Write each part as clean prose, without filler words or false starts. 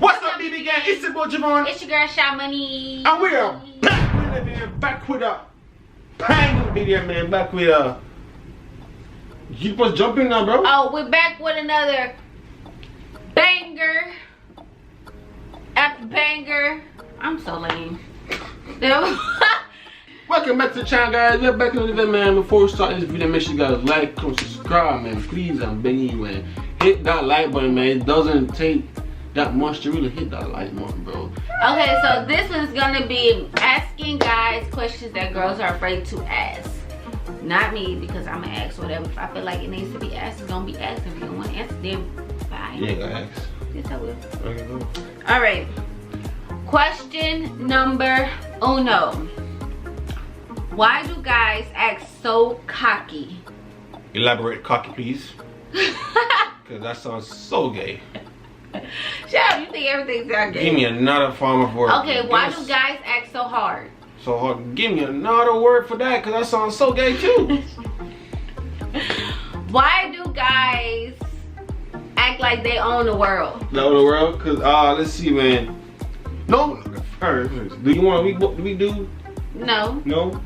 What's up, BB Gang? It's your boy Javon. It's your girl, Shy Money. And we are back with a bang video, man. Back with a. You supposed to jump in now, bro? Oh, we're back with another banger. After banger. I'm so lame. Welcome back to the channel, guys. We're back in the video, man. Before we start this video, make sure you guys like, comment, subscribe, man. Please, I'm begging you, man. Hit that like button, man. It doesn't take that much to really hit that like button, bro. Okay, so this one's gonna be asking guys questions that girls are afraid to ask. Not me, because I'm gonna ask whatever. If I feel like it needs to be asked, it's gonna be asked. If you don't want to answer, then fine. Yeah, go ask. Yes, I will. Okay, go. Alright. Question number uno. Why do guys act so cocky? Elaborate cocky, please. Because that sounds so gay. Shut up, you think everything sounds gay. Give me another form of word. Okay, why do guys act so hard? So hard. Give me another word for that, because that sounds so gay too. Why do guys act like they own the world? They own the world? Because, let's see, man. No, alright, do you want we do? No. No?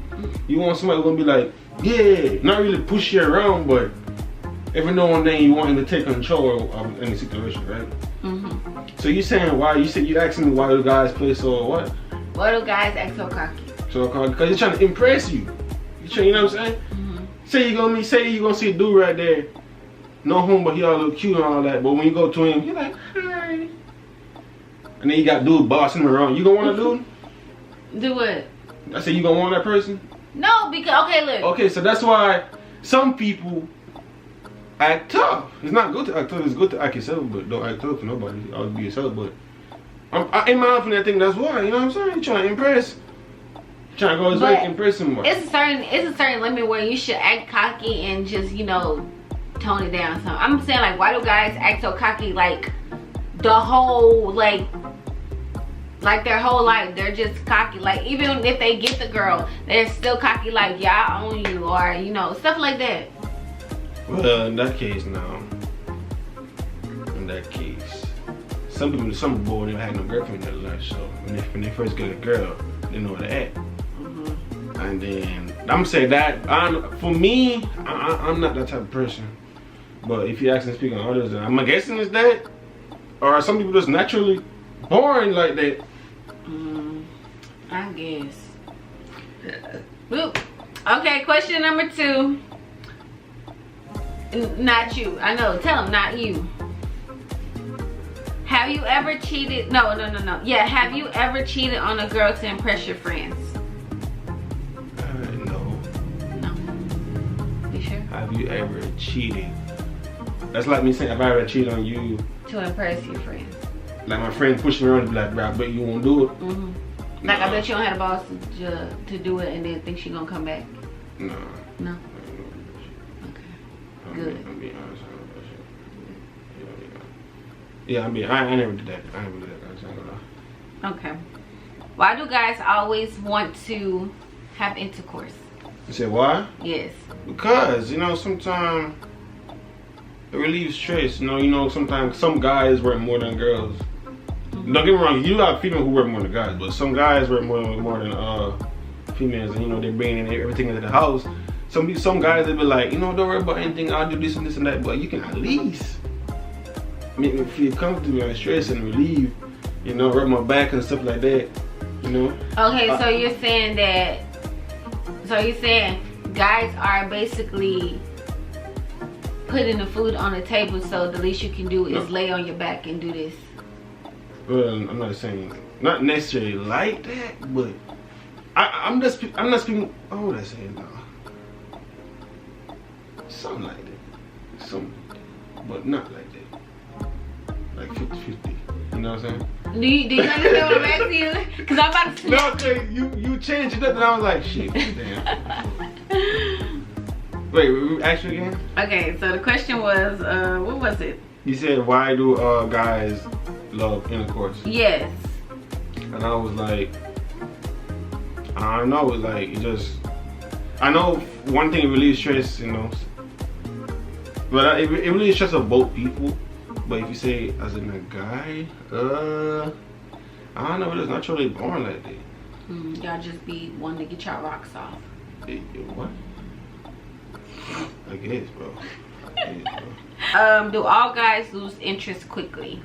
You want somebody who's gonna be like, yeah, not really push you around, but every now and then you want him to take control of any situation, right? Mm-hmm. So you saying why? You asking me why do guys play so what? Why do guys act so cocky? So because you're trying to impress you. You know what I'm saying? Mm-hmm. Say you're gonna see a dude right there, no home, but he all look cute and all that. But when you go to him, you're like, hi. And then you got dude bossing him around. You gonna want a dude? Do what? I said you gonna want that person? No, because okay, look. Okay, so that's why some people act tough. It's not good to act tough. It's good to act yourself, but don't act tough for nobody. Always be yourself. But in my opinion, I think that's why. You know what I'm saying? You're trying to impress. You're trying to go his way to impress someone. It's a certain limit where you should act cocky and just, you know, tone it down. So I'm saying, like, why do guys act so cocky? Like the whole like their whole life they're just cocky. Like even if they get the girl, they're still cocky. Like, yeah, I own you, or you know, stuff like that. Well, in that case, now. In that case, some boys never had no girlfriend in their life, so when they first get a girl, they know how to act. Mm-hmm. And then I'm saying that for me, I'm not that type of person. But if you actually speak on others, then I'm guessing it's that, or are some people just naturally born like that? I guess. Boop. Okay, question number 2. Not you. I know. Tell them, not you. Have you ever cheated? No. Yeah, have you ever cheated on a girl to impress your friends? No. No. You sure? Have you ever cheated? That's like me saying, if I ever cheated on you to impress your friends. Like my friend pushed me around and be like, bro, I bet you won't do it. Mm-hmm. Like, I bet you don't have the balls to do it and then think she gonna come back. No. No. Okay. Good. I'm being honest. Yeah, I never did that. I never did that. Okay. Why do guys always want to have intercourse? You said why? Yes. Because, you know, sometimes it relieves stress. You know, sometimes some guys work more than girls. Don't get me wrong, you have females who work more than guys, but some guys work more than females, and you know, they're bringing in everything into the house. Some guys, they be like, you know, don't worry about anything, I'll do this and this and that, but you can at least make me feel comfortable and stress and relieve, you know, rub my back and stuff like that, you know. Okay, so you're saying guys are basically putting the food on the table, so the least you can do is lay on your back and do this. Well, I'm not saying, not necessarily like that, but I'm not speaking, oh, what I say now? Something like that. Something like that. But not like that. Like 50-50. You know what I'm saying? Do you understand what I'm asking you? Because I'm about to... No, okay, you changed it up and I was like, shit, damn. Wait, ask you again? Okay, so the question was, what was it? You said, why do guys love intercourse? Yes. And I was like, I don't know, like, it just, I know one thing, it relieves stress, you know, but it relieves stress of both people. But if you say as in a guy, I don't know, it's naturally born like that. Y'all just be wanting to get y'all rocks off. Hey, what? I guess, bro. Do all guys lose interest quickly?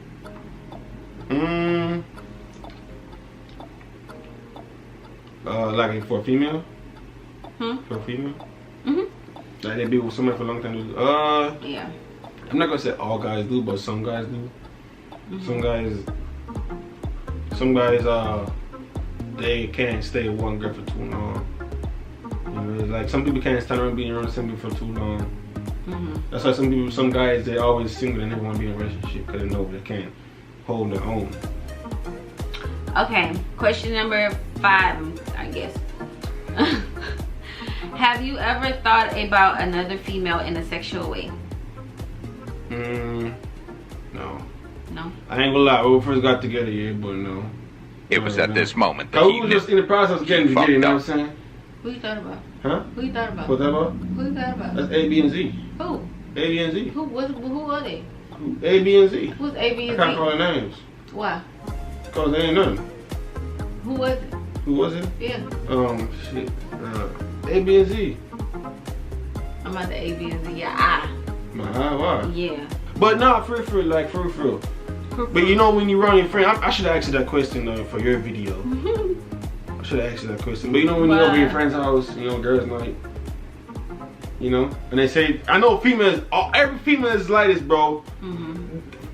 Like for a female? For a female? Like they be with somebody for a long time. Yeah. I'm not gonna say all guys do, but some guys do. Some guys they can't stay with one girl for too long. You know, like some people can't stand around being around the same people for too long. That's why some guys, they always single and they want to be in a relationship because they know they can't hold their own. Okay, question number 5, I guess. Have you ever thought about another female in a sexual way? No. No? I ain't gonna lie, when we first got together, yeah, but no. It was at this moment that we were just in the process of getting together, you know what I'm saying? Who you thought about? Huh? Who you thought about? What's that about? Who you thought about? That's A, B, and Z. Who? A, B, and Z. Who are they? A, B, and Z. Who's A, B, I and can't Z? call their names. Why? Because they ain't nothing. Who was it? Who was it? Yeah. Shit. A, B, and Z. I'm about the A, B, and Z. Yeah, Why? Yeah. But nah, for real. But you know when you run your friend, I should have asked you that question for your video. I should have asked you that question. But you know when you're over your friend's house, you know, girls night, you know, and they say, I know females, every female is like this, bro.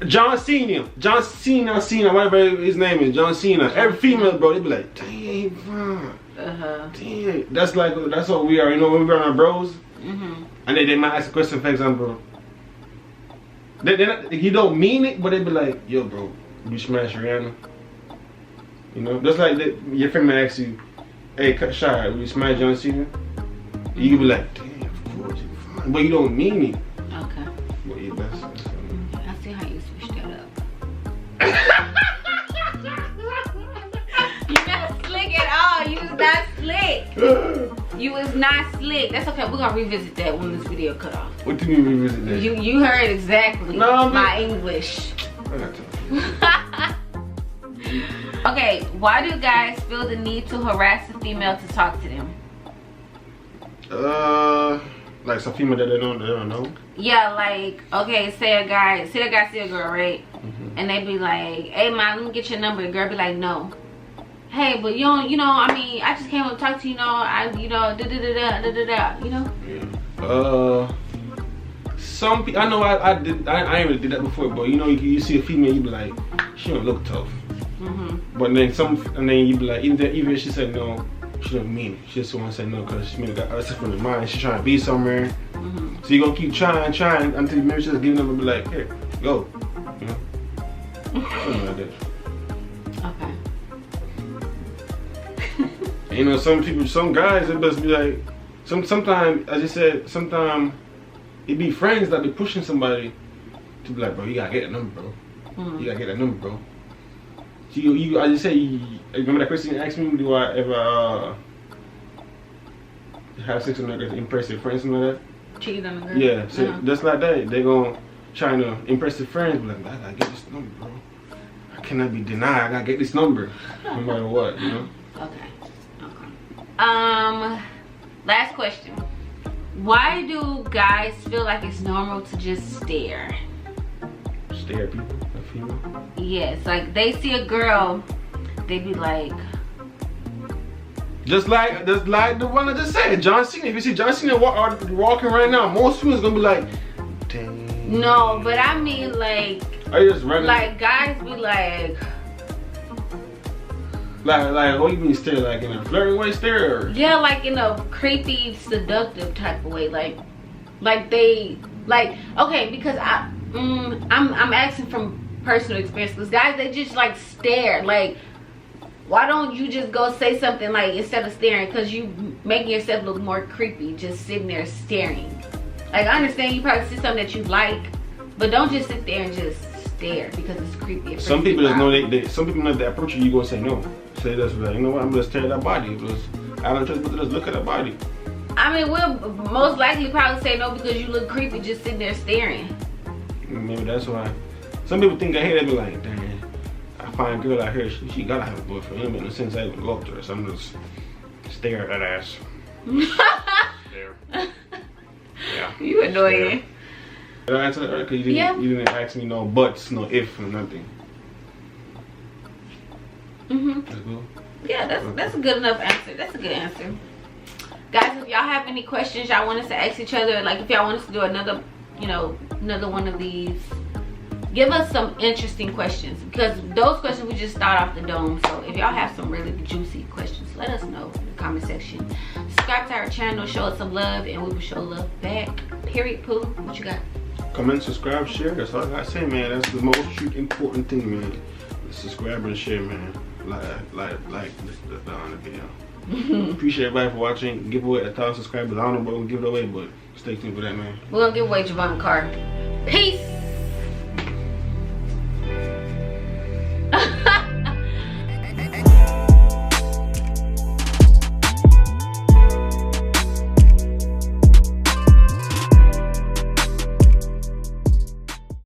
John Cena, whatever his name is, John Cena. Every female, bro, they be like, dang, bro. Dang. That's what we are, you know, when we run our bros. And they might ask a question, for example. You don't mean it, but they be like, yo, bro, you smash Rihanna. You know, just like your friend might ask you, hey, Shy, will you smash John Cena? You can be like, damn, of course, you fine. But you don't mean it. Okay. But yeah, that's I see how you switched that up. You're not slick at all. You was not slick. You was not slick. That's okay. We're gonna revisit that when this video cut off. What do you mean revisit that? You heard exactly my English. I got time. Okay, why do guys feel the need to harass a female to talk to them? Like some female that they don't know. Yeah, like, okay, say a guy see a girl, right? And they be like, hey man, let me get your number. The girl be like, no. Hey, but you know, I mean, I just came up to talk to you, I ain't some people, I know I ain't really did that before, but you know, you see a female, you be like, she don't look tough. But then you be like, even if she said no, she don't mean it. She just want to say no because she got us from the mind. She trying to be somewhere. So you gonna keep trying until maybe she just give them and be like, here, go. You know? Something like that. Okay. You know, some guys, it must be like, sometimes, as you said, sometimes it be friends that be pushing somebody to be like, bro, you gotta get that number, bro. You gotta get that number, bro. So I just say, remember that question you asked me, do I ever have sex with a girl to impress your friends, something like that? Cheat on a girl? Yeah, so just like that, they gonna try to impress their friends, be like, I gotta get this number, bro. I cannot be denied, I gotta get this number, no matter what, you know? Okay. Last question. Why do guys feel like it's normal to just stare? Stare at people, a female? Yes, like they see a girl, they be like, just like the one I just said, John Cena. If you see John Cena walking right now, most females gonna be like, dang. No, but I mean like, are you just running? Like guys be like what do you mean stare? Like in a flirting way stare? Or? Yeah, like in a creepy, seductive type of way. Like they okay, because I'm asking from personal experience, because guys, they just like stare. Like, why don't you just go say something, like, instead of staring? Because you making yourself look more creepy just sitting there staring. Like, I understand you probably see something that you like, but don't just sit there and just stare because it's creepy. Some people just know some people know that approach you gonna say no. Say this, like, you know what, I'm gonna stare at that body. I don't trust, but just look at that body. I mean, we'll most likely probably say no because you look creepy just sitting there staring. Maybe that's why. some people think I hate it, be like, dang, I find a girl out here, she gotta have a boyfriend. It don't make no sense I even go up to her, so I'm just stare at that ass. Stare. Yeah. You annoying. Did I answer that right? Cause you didn't ask me no buts, no if, or nothing. That's good. Yeah, that's a good enough answer. That's a good answer. Guys, if y'all have any questions y'all want us to ask each other, like if y'all want us to do another, you know, another one of these, give us some interesting questions, because those questions we just start off the dome. So if y'all have some really juicy questions, let us know in the comment section. Subscribe to our channel, show us some love, and we will show love back. Period. Pooh, what you got? Comment, subscribe, share. That's all I gotta say, man. That's the most important thing, man. Subscribe and share, man. Like the video. Appreciate everybody for watching. Give away 1,000 subscribers. I don't know what we're gonna give it away, but stay tuned for that, man. We're gonna give away Javon's car.